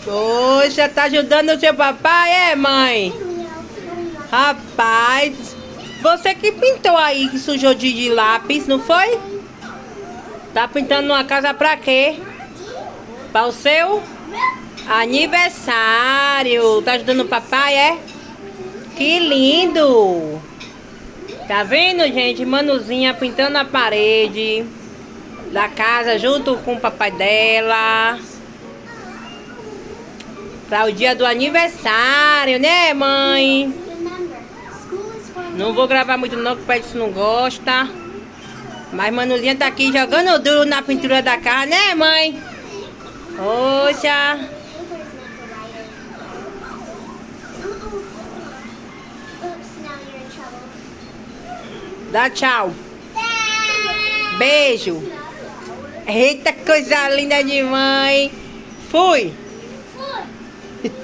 Poxa, tá ajudando o seu papai, é, mãe? Rapaz, você que pintou aí, que sujou de lápis, não foi? Tá pintando uma casa pra quê? Para o seu aniversário. Tá ajudando o papai, é? Que lindo! Tá vendo, gente? Manuzinha pintando a parede da casa junto com o papai dela. Para o dia do aniversário, né, mãe? Não vou gravar muito não, que o Pedro não gosta. Mas Manuzinha tá aqui jogando duro na pintura da casa, né, mãe? Poxa. Dá tchau. Beijo. Eita, coisa linda de mãe. Fui.